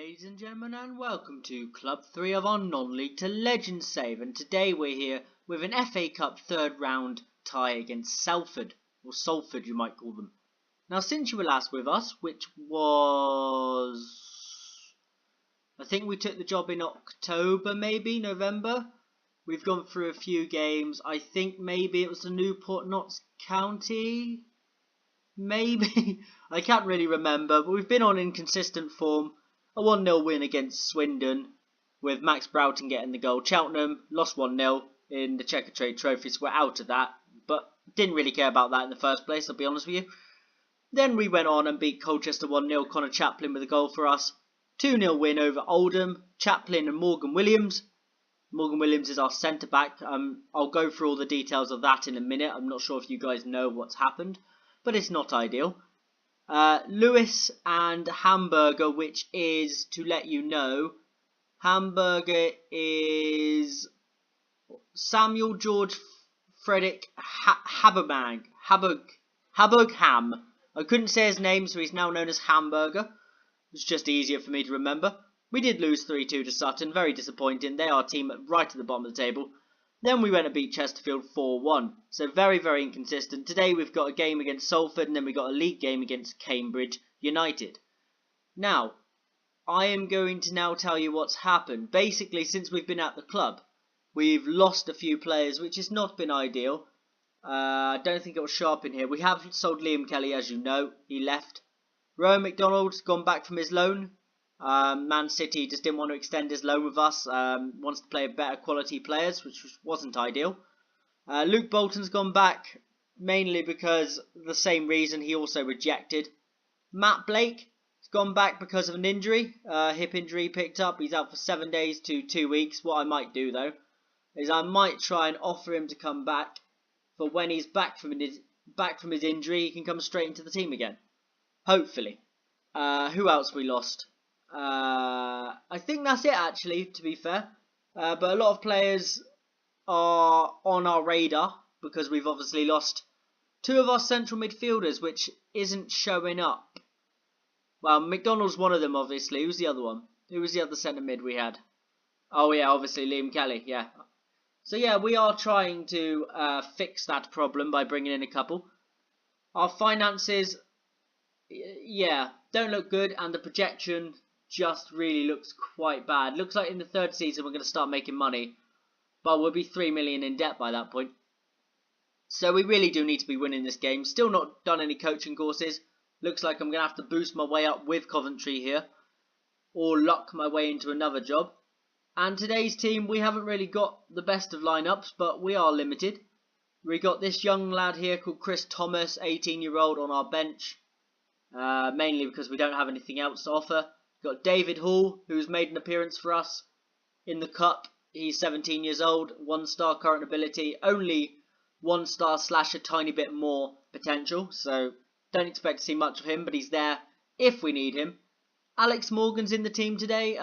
ladies and gentlemen, and welcome to Club 3 of our non-league to Legends save. And today we're here with an FA Cup third round tie against Salford, or Salford you might call them. Now, since you were last with us, which was, I think we took the job in October, maybe November, we've gone through a few games. I think maybe it was the Newport Notts County, maybe. I can't really remember, but we've been on inconsistent form. A 1-0 win against Swindon with Max Broughton getting the goal. Cheltenham lost 1-0 in the Checker Trade Trophy, so we're out of that. But didn't really care about that in the first place, I'll be honest with you. Then we went on and beat Colchester 1-0. Connor Chaplin with a goal for us. 2-0 win over Oldham. Chaplin and Morgan Williams. Morgan Williams is our centre-back. I'll go through all the details of that in a minute. I'm not sure if you guys know what's happened, but it's not ideal. Lewis and Hamburger, which is, to let you know, Hamburger is Samuel George Frederick Habergham. I couldn't say his name, so he's now known as Hamburger. It's just easier for me to remember. We did lose 3-2 to Sutton, very disappointing. They are a team right at the bottom of the table. Then we went to beat Chesterfield 4-1. So very, very inconsistent. Today we've got a game against Salford and then we've got a league game against Cambridge United. Now, I am going to now tell you what's happened. Basically, since we've been at the club, we've lost a few players, which has not been ideal. I don't think it will show up in here. We have sold Liam Kelly, as you know. He left. Rowan McDonald's gone back from his loan. Man City just didn't want to extend his loan with us, wants to play better quality players, which wasn't ideal. Luke Bolton's gone back, mainly because the same reason, he also rejected. Matt Blake has gone back because of an injury, hip injury picked up. He's out for 7 days to 2 weeks. What I might do though, is I might try and offer him to come back, for when he's back from his injury, he can come straight into the team again. Hopefully. Who else we lost? I think that's it actually, to be fair. But a lot of players are on our radar because we've obviously lost two of our central midfielders, which isn't showing up. Well, McDonald's one of them, obviously. Who's the other one? Who was the other centre mid we had? Oh yeah, obviously Liam Kelly, yeah. So yeah, we are trying to fix that problem by bringing in a couple. Our finances, yeah, don't look good, and the projection just really looks quite bad. Looks like in the third season we're going to start making money, but we'll be 3 million in debt by that point. So we really do need to be winning this game. Still not done any coaching courses. Looks like I'm going to have to boost my way up with Coventry here, or luck my way into another job. And today's team, we haven't really got the best of lineups, but we are limited. We got this young lad here called Chris Thomas, 18-year-old, on our bench, mainly because we don't have anything else to offer. Got David Hall, who's made an appearance for us in the Cup. He's 17 years old, 1-star current ability, only 1-star / a tiny bit more potential. So don't expect to see much of him, but he's there if we need him. Alex Morgan's in the team today,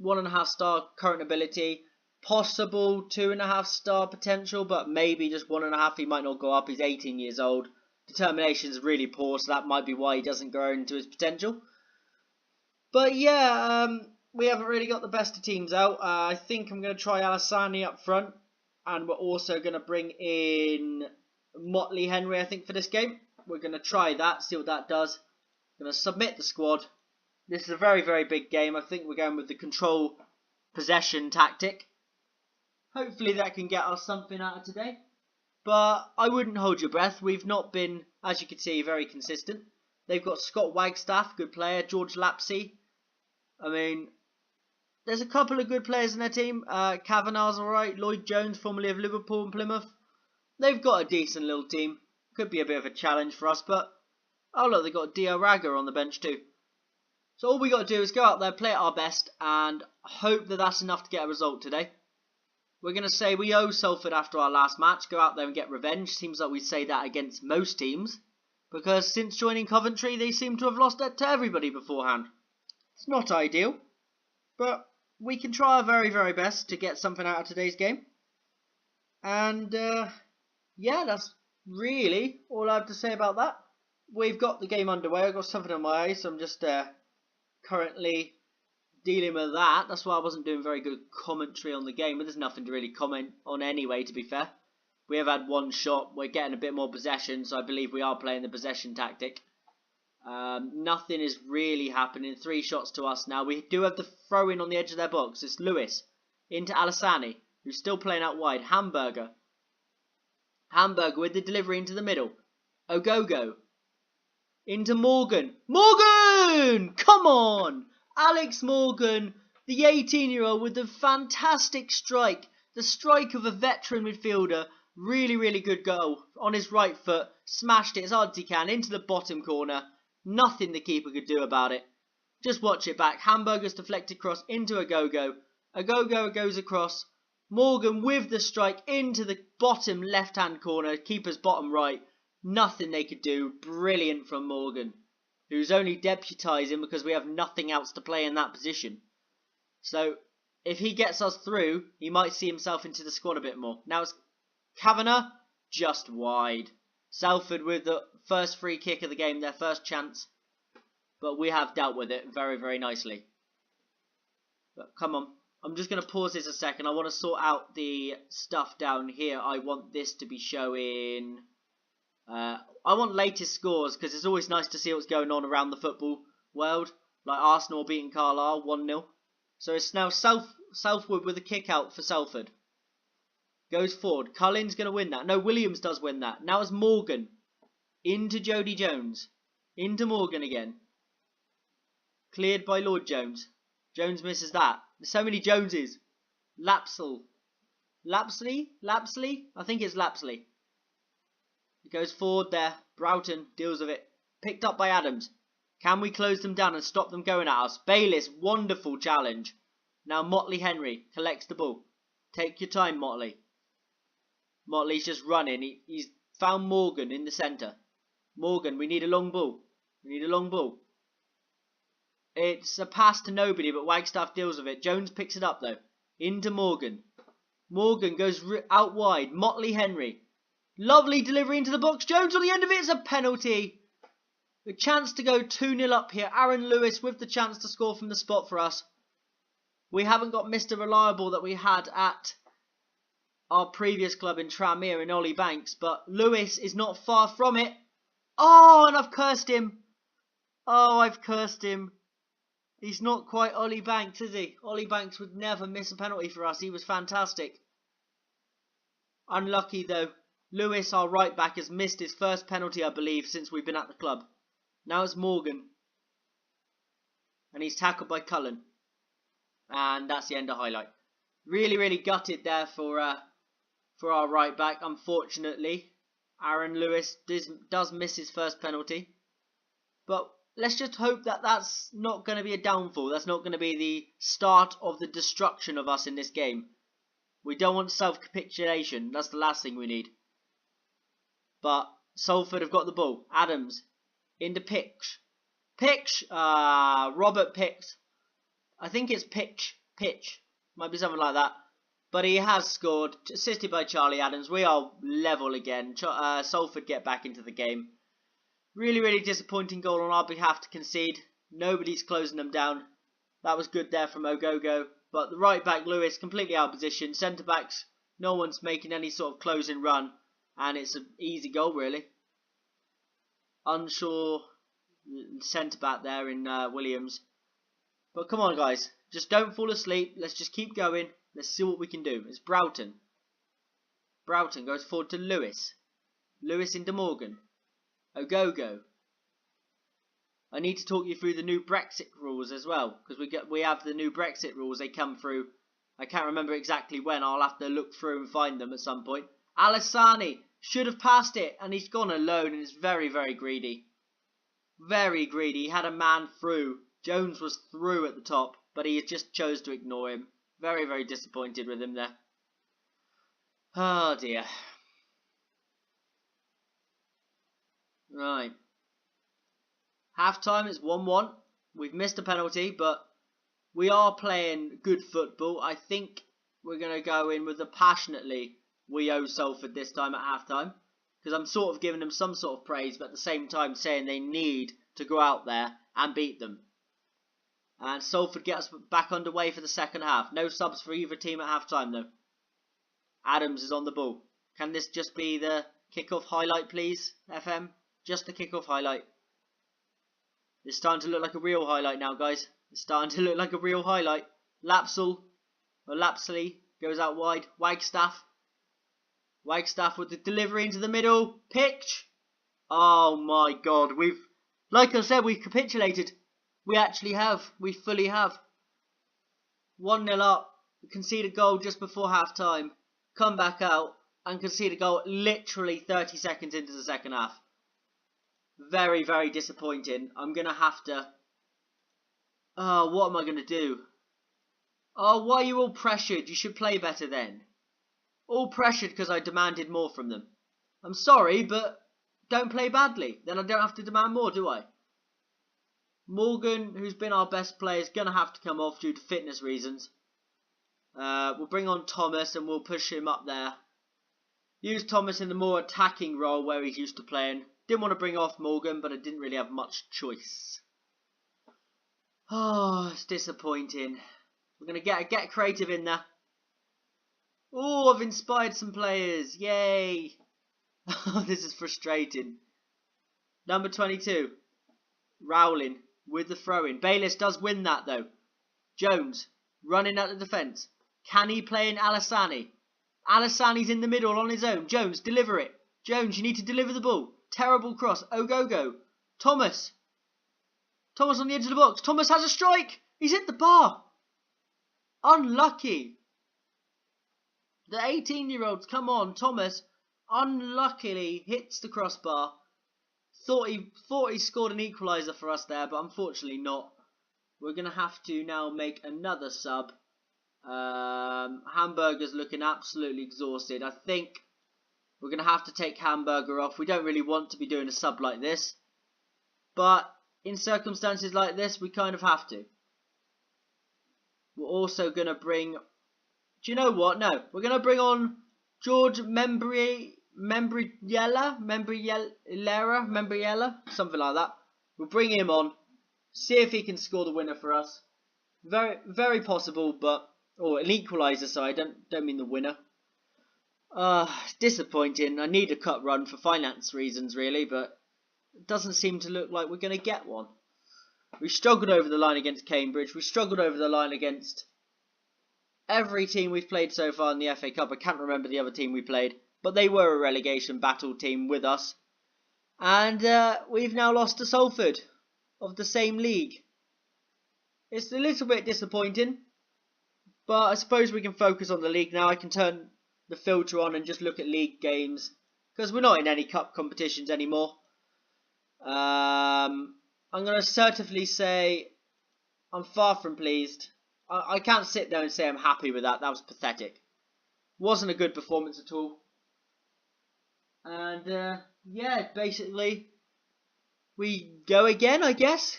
1.5-star current ability, possible 2.5-star potential, but maybe just 1.5. He might not go up. He's 18 years old. Determination's really poor, so that might be why he doesn't grow into his potential. But yeah, we haven't really got the best of teams out. I think I'm going to try Alassani up front. And we're also going to bring in Motley Henry, I think, for this game. We're going to try that, see what that does. Going to submit the squad. This is a very, very big game. I think we're going with the control possession tactic. Hopefully that can get us something out of today. But I wouldn't hold your breath. We've not been, as you can see, very consistent. They've got Scott Wagstaff, good player. George Lapsey. I mean, there's a couple of good players in their team. Kavanagh's alright. Lloyd Jones, formerly of Liverpool and Plymouth. They've got a decent little team. Could be a bit of a challenge for us, but oh look, they've got Dio Raga on the bench too. So all we got to do is go out there, play at our best, and hope that that's enough to get a result today. We're going to say we owe Salford after our last match. Go out there and get revenge. Seems like we say that against most teams, because since joining Coventry, they seem to have lost it to everybody beforehand. It's not ideal, but we can try our very, very best to get something out of today's game. And yeah, that's really all I have to say about that. We've got the game underway. I've got something on my eye, so I'm just currently dealing with that. That's why I wasn't doing very good commentary on the game, but there's nothing to really comment on anyway, to be fair. We have had one shot, we're getting a bit more possession, so I believe we are playing the possession tactic. Nothing is really happening. 3 shots to us now. We do have the throw-in on the edge of their box. It's Lewis into Alassani, who's still playing out wide. Hamburger with the delivery into the middle. Ogogo into Morgan. Morgan! Come on! Alex Morgan, the 18-year-old with the fantastic strike. The strike of a veteran midfielder. Really, really good goal. On his right foot. Smashed it as hard as he can into the bottom corner. Nothing the keeper could do about it. Just watch it back. Hamburger's deflected cross into Ogogo. Ogogo goes across. Morgan with the strike into the bottom left-hand corner. Keeper's bottom right. Nothing they could do. Brilliant from Morgan, who's only deputising because we have nothing else to play in that position. So, if he gets us through, he might see himself into the squad a bit more. Now it's Kavanagh, just wide. Salford with the first free kick of the game, their first chance. But we have dealt with it very, very nicely. But come on. I'm just going to pause this a second. I want to sort out the stuff down here. I want this to be showing... I want latest scores, because it's always nice to see what's going on around the football world. Like Arsenal beating Carlisle 1-0. So it's now Southwood with a kick out for Salford. Goes forward. Cullen's going to win that. No, Williams does win that. Now it's Morgan. Into Jody Jones. Into Morgan again. Cleared by Lord Jones. Jones misses that. There's so many Joneses. Lapsley? I think it's Lapsley. He goes forward there. Broughton deals with it. Picked up by Adams. Can we close them down and stop them going at us? Bayliss, wonderful challenge. Now Motley Henry collects the ball. Take your time, Motley. Motley's just running. He's found Morgan in the centre. Morgan, we need a long ball. We need a long ball. It's a pass to nobody, but Wagstaff deals with it. Jones picks it up, though. Into Morgan. Morgan goes out wide. Motley Henry. Lovely delivery into the box. Jones on the end of it. It's a penalty. A chance to go 2-0 up here. Aaron Lewis with the chance to score from the spot for us. We haven't got Mr. Reliable that we had at our previous club in Tranmere in Ollie Banks, but Lewis is not far from it. Oh, and I've cursed him. Oh, I've cursed him. He's not quite Ollie Banks, is he? Ollie Banks would never miss a penalty for us. He was fantastic. Unlucky, though. Lewis, our right back, has missed his first penalty, I believe, since we've been at the club. Now it's Morgan. And he's tackled by Cullen. And that's the end of highlight. Really, really gutted there for our right back. Unfortunately, Aaron Lewis does miss his first penalty. But let's just hope that that's not going to be a downfall. That's not going to be the start of the destruction of us in this game. We don't want self-capitulation. That's the last thing we need. But Salford have got the ball. Adams into Pitch. Robert Pitch. I think it's Pitch. Might be something like that. But he has scored, assisted by Charlie Adams. We are level again. Salford get back into the game. Really, really disappointing goal on our behalf to concede. Nobody's closing them down. That was good there from Ogogo. But the right back, Lewis, completely out of position. Centre backs, no one's making any sort of closing run. And it's an easy goal, really. Unsure centre back there in Williams. But come on, guys. Just don't fall asleep. Let's just keep going. Let's see what we can do. It's Broughton. Broughton goes forward to Lewis. Lewis into Morgan. Ogogo. I need to talk you through the new Brexit rules as well, because we have the new Brexit rules. They come through. I can't remember exactly when. I'll have to look through and find them at some point. Alassani should have passed it, and he's gone alone, and is very, very greedy. Very greedy. He had a man through. Jones was through at the top, but he just chose to ignore him. Very, very disappointed with him there. Oh dear. Right. Half time is 1-1. We've missed a penalty, but we are playing good football. I think we're going to go in with the passionately we owe Salford this time at half time. Because I'm sort of giving them some sort of praise, but at the same time saying they need to go out there and beat them. And Salford get us back underway for the second half. No subs for either team at half time though. Adams is on the ball. Can this just be the kickoff highlight, please, FM? Just the kickoff highlight. It's starting to look like a real highlight now, guys. It's starting to look like a real highlight. Lapsley goes out wide. Wagstaff with the delivery into the middle. Pitch. Oh my God. Like I said, we've capitulated. We actually have. We fully have. 1-0 up. We concede a goal just before half time. Come back out and concede a goal literally 30 seconds into the second half. Very, very disappointing. I'm going to have to... Oh, what am I going to do? Oh, why are you all pressured? You should play better then. All pressured because I demanded more from them. I'm sorry, but don't play badly. Then I don't have to demand more, do I? Morgan, who's been our best player, is going to have to come off due to fitness reasons. We'll bring on Thomas and we'll push him up there. Use Thomas in the more attacking role where he's used to playing. Didn't want to bring off Morgan, but I didn't really have much choice. Oh, it's disappointing. We're going to get creative in there. Oh, I've inspired some players. Yay. This is frustrating. Number 22. Rowling with the throw-in. Bayliss does win that, though. Jones running at the defence. Can he play in Alassani? Alassani's in the middle on his own. Jones, deliver it. Jones, you need to deliver the ball. Terrible cross. Ogogo. Thomas. Thomas on the edge of the box. Thomas has a strike. He's hit the bar. Unlucky. The 18-year-olds, come on. Thomas unluckily hits the crossbar. Thought he scored an equaliser for us there, but unfortunately not. We're going to have to now make another sub. Hamburger's looking absolutely exhausted. I think we're going to have to take Hamburger off. We don't really want to be doing a sub like this. But in circumstances like this, we kind of have to. We're also going to bring... Do you know what? No. We're going to bring on George Membriella? Something like that. We'll bring him on. See if he can score the winner for us. Very, very possible, but... Or an equaliser, so I don't mean the winner. It's disappointing. I need a cut run for finance reasons, really, but it doesn't seem to look like we're going to get one. We struggled over the line against Cambridge. We struggled over the line against every team we've played so far in the FA Cup. I can't remember the other team we played, but they were a relegation battle team with us. And we've now lost to Salford of the same league. It's a little bit disappointing, but I suppose we can focus on the league now. I can turn the filter on and just look at league games because we're not in any cup competitions anymore. I'm going to assertively say I'm far from pleased. I can't sit there and say I'm happy with that. That was pathetic. Wasn't a good performance at all. And yeah, basically we go again, I guess.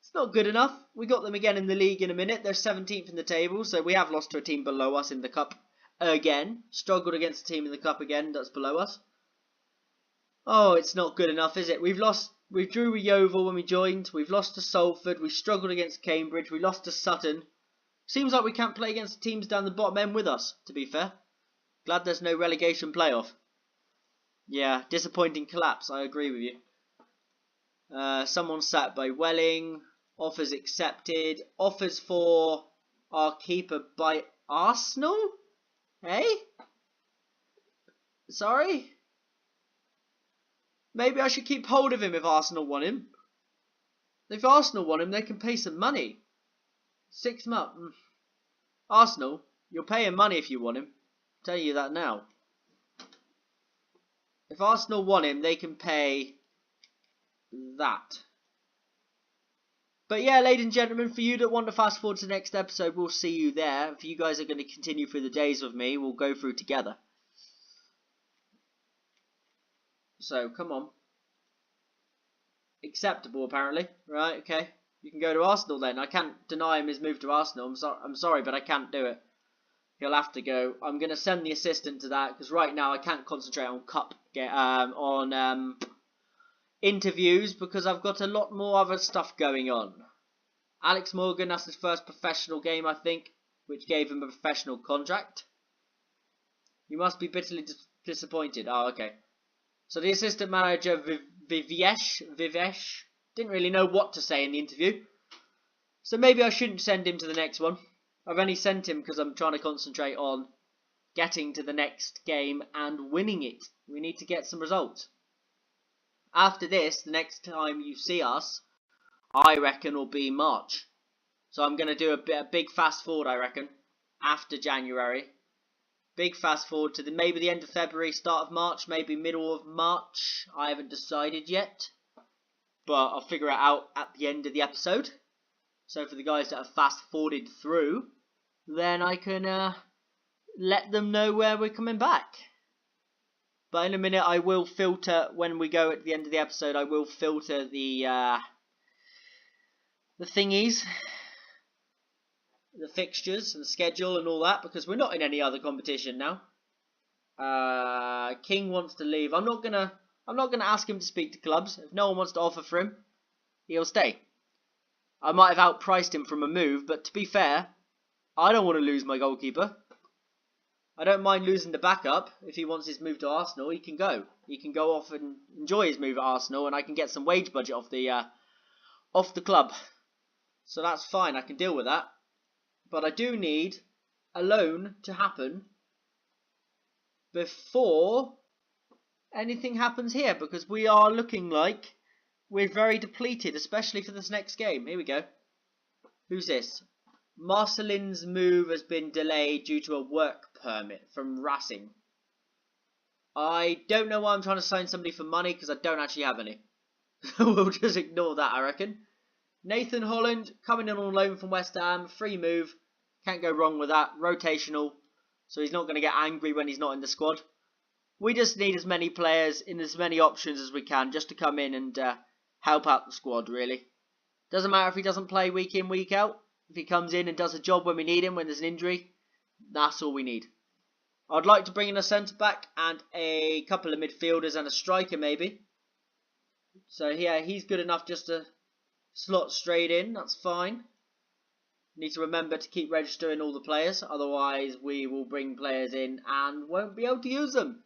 It's not good enough. We got them again in the league in a minute. They're 17th in the table, so we have lost to a team below us in the cup again. Struggled against a team in the cup again that's below us. Oh, it's not good enough, is it? We drew with Yeovil when we joined. We've lost to Salford. We struggled against Cambridge. We lost to Sutton. Seems like we can't play against teams down the bottom end with us, to be fair. Glad there's no relegation playoff. Yeah, disappointing collapse. I agree with you. Someone sat by Welling. Offers accepted. Offers for our keeper by Arsenal? Hey? Sorry? Maybe I should keep hold of him if Arsenal want him. If Arsenal want him, they can pay some money. 6 months. Arsenal, you'll pay him money if you want him. I'm telling you that now. If Arsenal want him, they can pay that. But yeah, ladies and gentlemen, for you that want to fast forward to the next episode, we'll see you there. If you guys are going to continue through the days with me, we'll go through together. So, come on. Acceptable, apparently. Right, okay. You can go to Arsenal then. I can't deny him his move to Arsenal. I'm sorry, but I can't do it. He'll have to go. I'm going to send the assistant to that, because right now I can't concentrate on interviews, because I've got a lot more other stuff going on. Alex Morgan, that's his first professional game, I think, which gave him a professional contract. You must be bitterly disappointed. Oh, okay. So the assistant manager, Vivesh, didn't really know what to say in the interview. So maybe I shouldn't send him to the next one. I've only sent him because I'm trying to concentrate on getting to the next game and winning it. We need to get some results. After this, the next time you see us, I reckon will be March. So I'm going to do a big fast forward, I reckon, after January. Big fast forward to maybe the end of February, start of March, maybe middle of March. I haven't decided yet, but I'll figure it out at the end of the episode. So for the guys that have fast forwarded through, then I can let them know where we're coming back. But in a minute, I will filter, when we go at the end of the episode, I will filter the thingies, the fixtures and the schedule and all that, because we're not in any other competition now. King wants to leave. I'm not gonna ask him to speak to clubs. If no one wants to offer for him, he'll stay. I might have outpriced him from a move, but to be fair, I don't want to lose my goalkeeper. I don't mind losing the backup. If he wants his move to Arsenal, he can go. He can go off and enjoy his move at Arsenal, and I can get some wage budget off the club. So that's fine. I can deal with that. But I do need a loan to happen before anything happens here, because we are looking like we're very depleted, especially for this next game. Here we go. Who's this? Marcelin's move has been delayed due to a work permit from Racing. I don't know why I'm trying to sign somebody for money, because I don't actually have any. We'll just ignore that, I reckon. Nathan Holland coming in on loan from West Ham. Free move. Can't go wrong with that. Rotational. So he's not going to get angry when he's not in the squad. We just need as many players in as many options as we can just to come in and help out the squad, really. Doesn't matter if he doesn't play week in, week out. If he comes in and does a job when we need him, when there's an injury, that's all we need. I'd like to bring in a centre-back and a couple of midfielders and a striker, maybe. So, yeah, he's good enough just to slot straight in. That's fine. Need to remember to keep registering all the players. Otherwise, we will bring players in and won't be able to use them.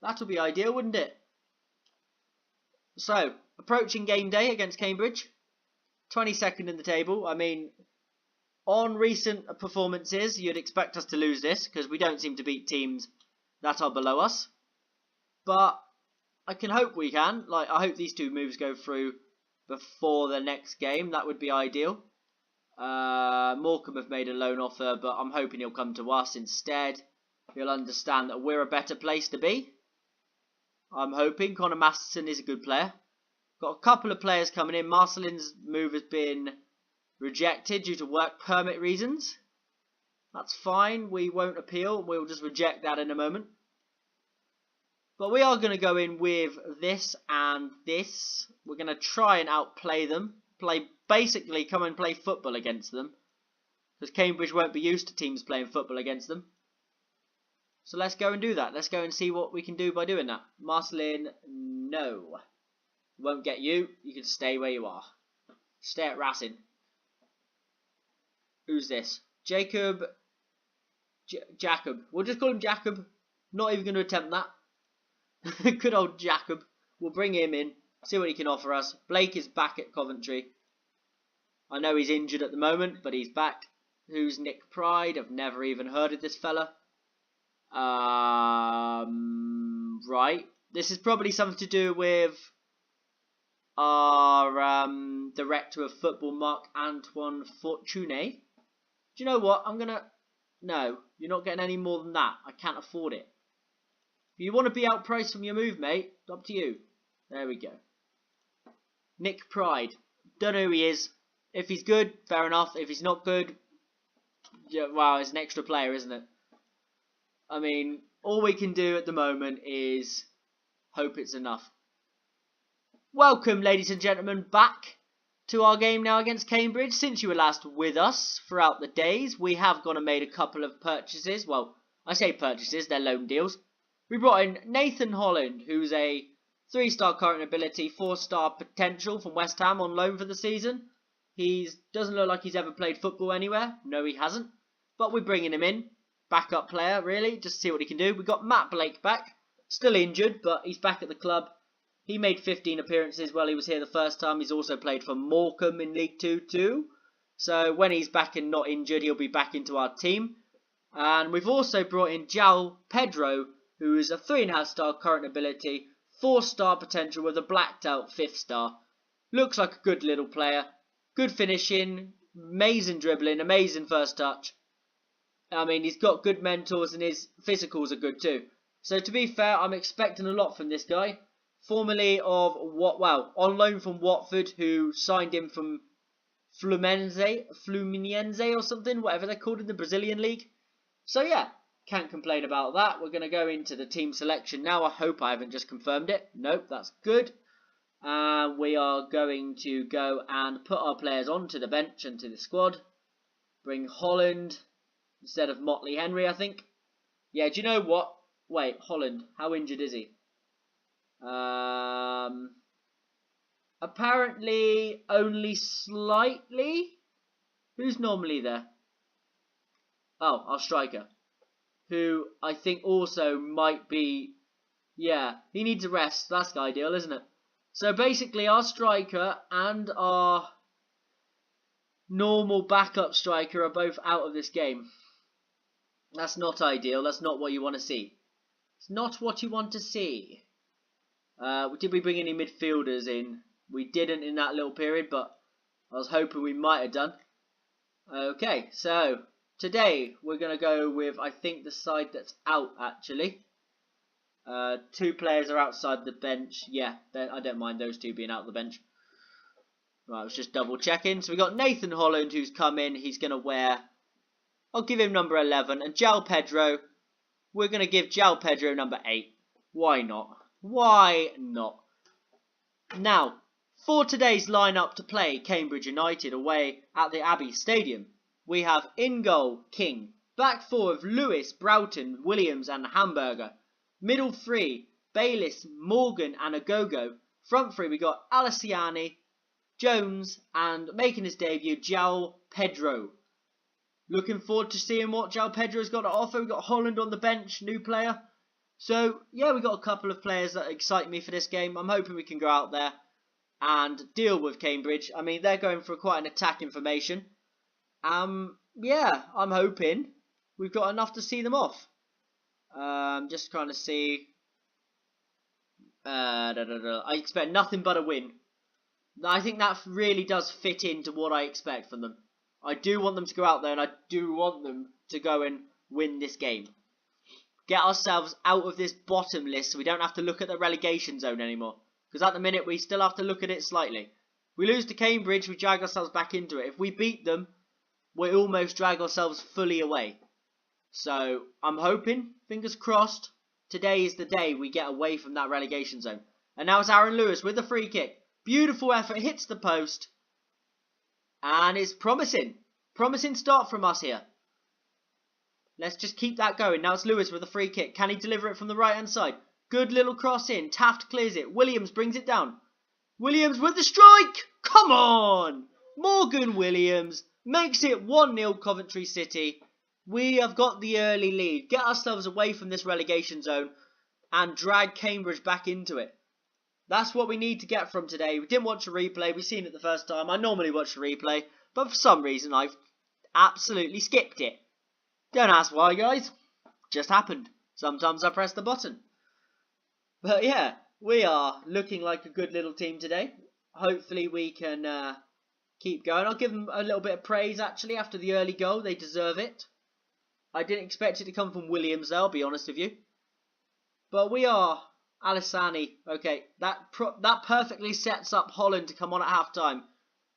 That would be ideal, wouldn't it? So, approaching game day against Cambridge. 22nd in the table. I mean, on recent performances, you'd expect us to lose this, because we don't seem to beat teams that are below us. But I can hope we can. Like, I hope these two moves go through before the next game. That would be ideal. Morecambe have made a loan offer, but I'm hoping he'll come to us instead. He'll understand that we're a better place to be. I'm hoping. Connor Masterson is a good player. Got a couple of players coming in. Marcelin's move has been rejected due to work permit reasons. That's fine. We won't appeal. We'll just reject that in a moment. But we are going to go in with this and this. We're going to try and outplay them. Basically come and play football against them. Because Cambridge won't be used to teams playing football against them. So let's go and do that. Let's go and see what we can do by doing that. Marcelin, no. Won't get you. You can stay where you are. Stay at Racing. Who's this? Jacob. Jacob. We'll just call him Jacob. Not even going to attempt that. Good old Jacob. We'll bring him in. See what he can offer us. Blake is back at Coventry. I know he's injured at the moment, but he's back. Who's Nick Pride? I've never even heard of this fella. Right. This is probably something to do with our director of football, Marc-Antoine Fortuné. Do you know what? No, you're not getting any more than that. I can't afford it. If you want to be outpriced from your move, mate, it's up to you. There we go. Nick Pride. Don't know who he is. If he's good, fair enough. If he's not good, yeah, well, it's an extra player, isn't it? I mean, all we can do at the moment is hope it's enough. Welcome, ladies and gentlemen, back to our game now against Cambridge. Since you were last with us throughout the days, we have gone and made a couple of purchases. Well, I say purchases, they're loan deals. We brought in Nathan Holland, who's a 3-star current ability, 4-star potential from West Ham on loan for the season. He doesn't look like he's ever played football anywhere. No, he hasn't. But we're bringing him in. Backup player, really, just to see what he can do. We've got Matt Blake back. Still injured, but he's back at the club. He made 15 appearances while he was here the first time. He's also played for Morecambe in League 2 too. So when he's back and not injured, he'll be back into our team. And we've also brought in João Pedro, who is a 3.5 star current ability, 4-star potential with a blacked out 5th star. Looks like a good little player. Good finishing, amazing dribbling, amazing first touch. I mean, he's got good mentors and his physicals are good too. So to be fair, I'm expecting a lot from this guy. Formerly of on loan from Watford, who signed him from Fluminense or something, whatever they're called in the Brazilian league. So yeah, can't complain about that. We're going to go into the team selection now. I hope I haven't just confirmed it. Nope, that's good. We are going to go and put our players onto the bench and to the squad. Bring Holland instead of Motley Henry, I think. Yeah, do you know what? Wait, Holland, how injured is he? Apparently only slightly. Who's normally there? Oh, our striker, who I think also might be, yeah, he needs a rest. That's ideal, isn't it? So basically our striker and our normal backup striker are both out of this game. That's not ideal. That's not what you want to see. It's not what you want to see. Did we bring any midfielders in? We didn't in that little period, but I was hoping we might have done. Okay, so today we're going to go with, I think, the side that's out, actually. 2 players are outside the bench. Yeah, I don't mind those 2 being out of the bench. Right, I was just double checking. So we got Nathan Holland, who's come in. He's going to wear, I'll give him number 11. And João Pedro, we're going to give João Pedro number 8. Why not? Why not? Now, for today's lineup to play Cambridge United away at the Abbey Stadium, we have in goal King, back 4 of Lewis, Broughton, Williams and Hamburger, middle 3 Bayliss, Morgan and Agogo, front 3 we got Alessiani, Jones and making his debut João Pedro. Looking forward to seeing what João Pedro's got to offer. We've got Holland on the bench, new player. So, yeah, we've got a couple of players that excite me for this game. I'm hoping we can go out there and deal with Cambridge. I mean, they're going for quite an attacking formation. Yeah, I'm hoping we've got enough to see them off. Just trying to see. I expect nothing but a win. I think that really does fit into what I expect from them. I do want them to go out there and I do want them to go and win this game. Get ourselves out of this bottom list so we don't have to look at the relegation zone anymore. Because at the minute we still have to look at it slightly. We lose to Cambridge, we drag ourselves back into it. If we beat them, we almost drag ourselves fully away. So I'm hoping, fingers crossed, today is the day we get away from that relegation zone. And now it's Aaron Lewis with the free kick. Beautiful effort, hits the post. And it's promising. Promising start from us here. Let's just keep that going. Now it's Lewis with a free kick. Can he deliver it from the right hand side? Good little cross in. Taft clears it. Williams brings it down. Williams with the strike. Come on. Morgan Williams makes it 1-0 Coventry City. We have got the early lead. Get ourselves away from this relegation zone and drag Cambridge back into it. That's what we need to get from today. We didn't watch a replay. We've seen it the first time. I normally watch a replay, but for some reason I've absolutely skipped it. Don't ask why, guys. Just happened. Sometimes I press the button. But yeah, we are looking like a good little team today. Hopefully we can keep going. I'll give them a little bit of praise, actually, after the early goal. They deserve it. I didn't expect it to come from Williams, though, I'll be honest with you. But we are... Alessani. Okay, that perfectly sets up Holland to come on at half-time.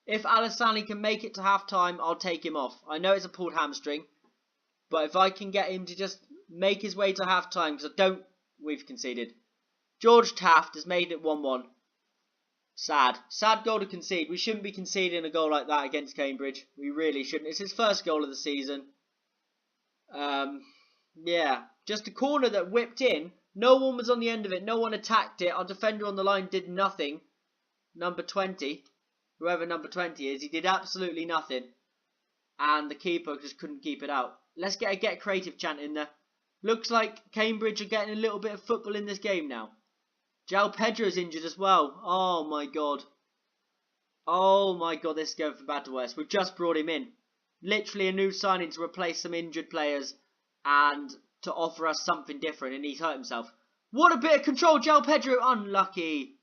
If Alessani can make it to half-time, I'll take him off. I know it's a pulled hamstring. But if I can get him to just make his way to half-time, because we've conceded. George Taft has made it 1-1. Sad. Sad goal to concede. We shouldn't be conceding a goal like that against Cambridge. We really shouldn't. It's his first goal of the season. Yeah. Just a corner that whipped in. No one was on the end of it. No one attacked it. Our defender on the line did nothing. Number 20. whoever number 20 is, he did absolutely nothing. And the keeper just couldn't keep it out. Let's get a get creative chant in there. Looks like Cambridge are getting a little bit of football in this game now. João Pedro's injured as well. Oh my god. Oh my god, this is going from bad to worse. We've just brought him in. Literally a new signing to replace some injured players and to offer us something different, and he's hurt himself. What a bit of control, João Pedro. Unlucky.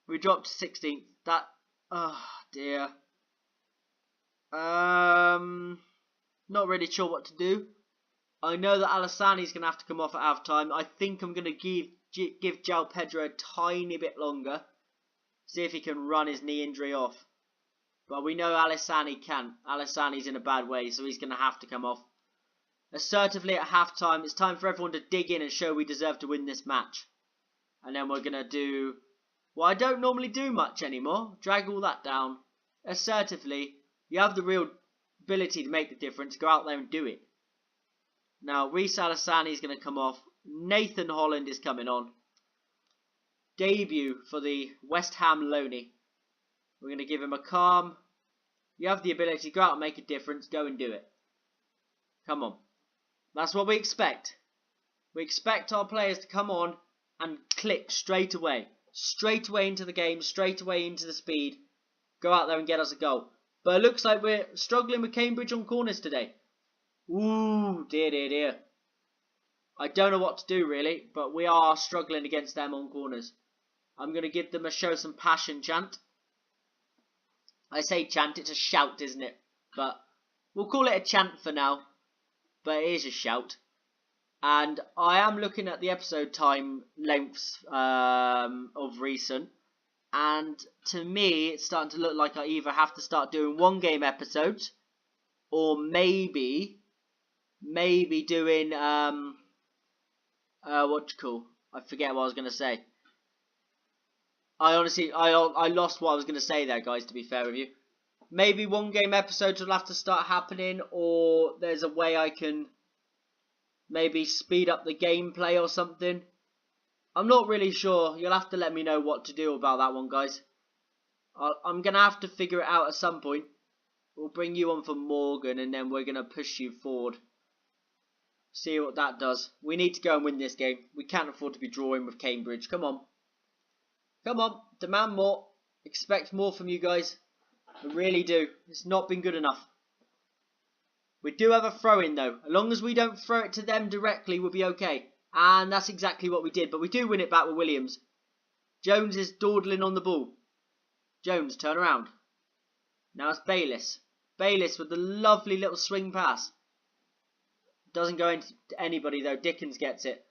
We dropped to 16th. That, oh dear. Not really sure what to do. I know that Alessani's going to have to come off at half time. I think I'm going to give João Pedro a tiny bit longer. See if he can run his knee injury off. But we know Alessani can't. Alessani's in a bad way, so he's going to have to come off. Assertively at half time, it's time for everyone to dig in and show we deserve to win this match. And then we're going to do... well, I don't normally do much anymore. Drag all that down. Assertively, you have the real ability to make the difference. Go out there and do it. Now, Reece Alessani is going to come off. Nathan Holland is coming on. Debut for the West Ham loanee. We're going to give him a calm. You have the ability to go out and make a difference. Go and do it. Come on. That's what we expect. We expect our players to come on and click straight away. Straight away into the game. Straight away into the speed. Go out there and get us a goal. But it looks like we're struggling with Cambridge on corners today. Ooh, dear, dear, dear. I don't know what to do really, but we are struggling against them on corners. I'm going to give them a show some passion chant. I say chant, it's a shout, isn't it? But we'll call it a chant for now. But it is a shout. And I am looking at the episode time lengths of recent. And to me, it's starting to look like I either have to start doing one game episodes, or maybe doing what you call? I forget what I was going to say. I lost what I was going to say there, guys. To be fair with you, maybe one game episodes will have to start happening, or there's a way I can maybe speed up the gameplay or something. I'm not really sure. You'll have to let me know what to do about that one, guys. I'm going to have to figure it out at some point. We'll bring you on for Morgan, and then we're going to push you forward. See what that does. We need to go and win this game. We can't afford to be drawing with Cambridge. Come on. Come on. Demand more. Expect more from you guys. I really do. It's not been good enough. We do have a throw-in, though. As long as we don't throw it to them directly, we'll be okay. And that's exactly what we did. But we do win it back with Williams. Jones is dawdling on the ball. Jones, turn around. Now it's Bayliss. Bayliss with the lovely little swing pass. Doesn't go into anybody, though. Dickens gets it.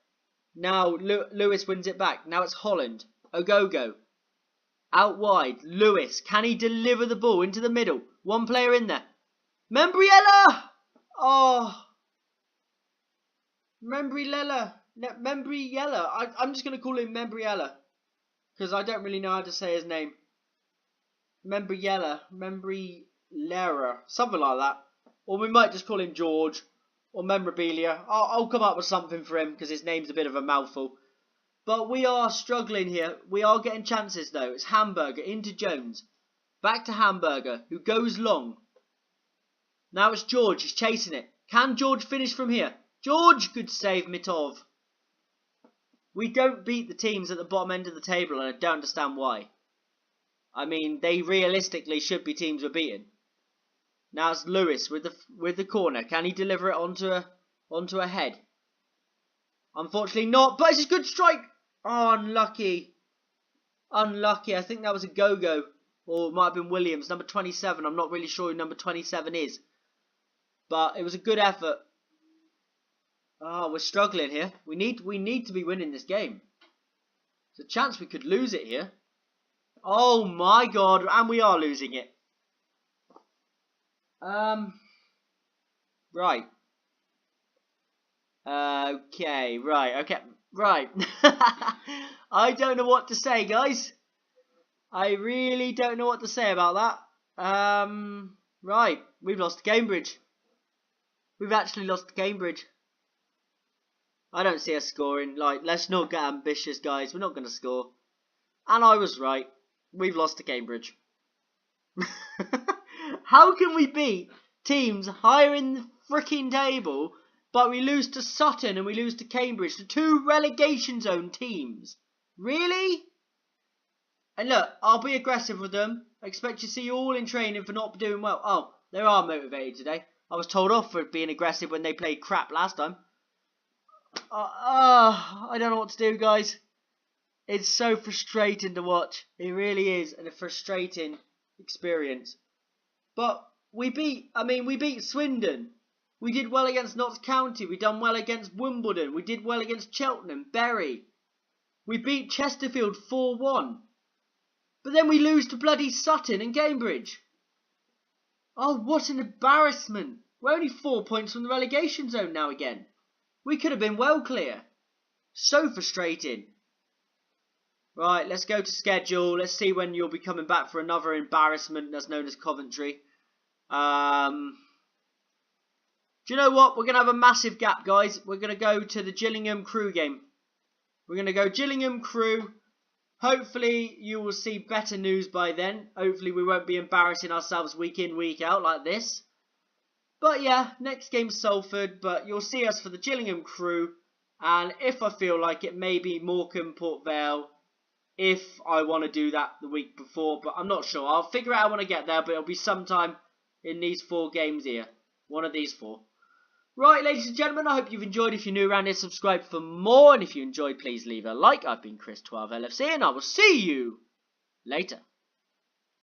Now Lewis wins it back. Now it's Holland. Ogogo. Out wide. Lewis. Can he deliver the ball into the middle? One player in there. Membriella! Oh. Membriella. I'm just going to call him Membriella. Because I don't really know how to say his name. Membriella. Something like that. Or we might just call him George. Or Memorabilia. I'll come up with something for him because his name's a bit of a mouthful. But we are struggling here. We are getting chances though. It's Hamburger into Jones. Back to Hamburger, who goes long. Now it's George. He's chasing it. Can George finish from here? George! Good save, Mitov. We don't beat the teams at the bottom end of the table, and I don't understand why. I mean, they realistically should be teams we're beating. Now it's Lewis with the corner. Can he deliver it onto a head? Unfortunately not, but it's a good strike. Oh, unlucky. Unlucky. I think that was a go-go. Or it might have been Williams, number 27. I'm not really sure who number 27 is. But it was a good effort. Oh, we're struggling here. We need to be winning this game. There's a chance we could lose it here. Oh my god, and we are losing it. Right. Okay, right. I don't know what to say, guys. I really don't know what to say about that. Right, we've lost to Cambridge. We've actually lost to Cambridge. I don't see us scoring. Like, let's not get ambitious, guys. We're not going to score. And I was right. we've lost to Cambridge. How can we beat teams higher in the freaking table, but we lose to Sutton and we lose to Cambridge, the 2 relegation zone teams? Really? And look, I'll be aggressive with them. I expect to see you all in training for not doing well. Oh, they are motivated today. I was told off for being aggressive when they played crap last time. I don't know what to do, guys. It's so frustrating to watch. It really is, and a frustrating experience. But we beat Swindon. We did well against Notts County. We done well against Wimbledon. We did well against Cheltenham, Bury. We beat Chesterfield 4-1. But then we lose to bloody Sutton and Cambridge. Oh, what an embarrassment. We're only 4 points from the relegation zone now again. We could have been well clear. So frustrating. Right, let's go to schedule. Let's see when you'll be coming back for another embarrassment that's known as Coventry. Do you know what? We're going to have a massive gap, guys. We're going to go to the Gillingham Crew game. We're going to go Gillingham Crew. Hopefully you will see better news by then. Hopefully we won't be embarrassing ourselves week in, week out like this. But yeah, next game's Salford. But you'll see us for the Gillingham Crew. And if I feel like it, maybe Morecambe, Port Vale. If I want to do that the week before. But I'm not sure. I'll figure out when I get there. But it'll be sometime in these 4 games here. One of these 4. Right, ladies and gentlemen, I hope you've enjoyed. If you're new around here, subscribe for more. And if you enjoyed, please leave a like. I've been Chris12LFC, and I will see you later.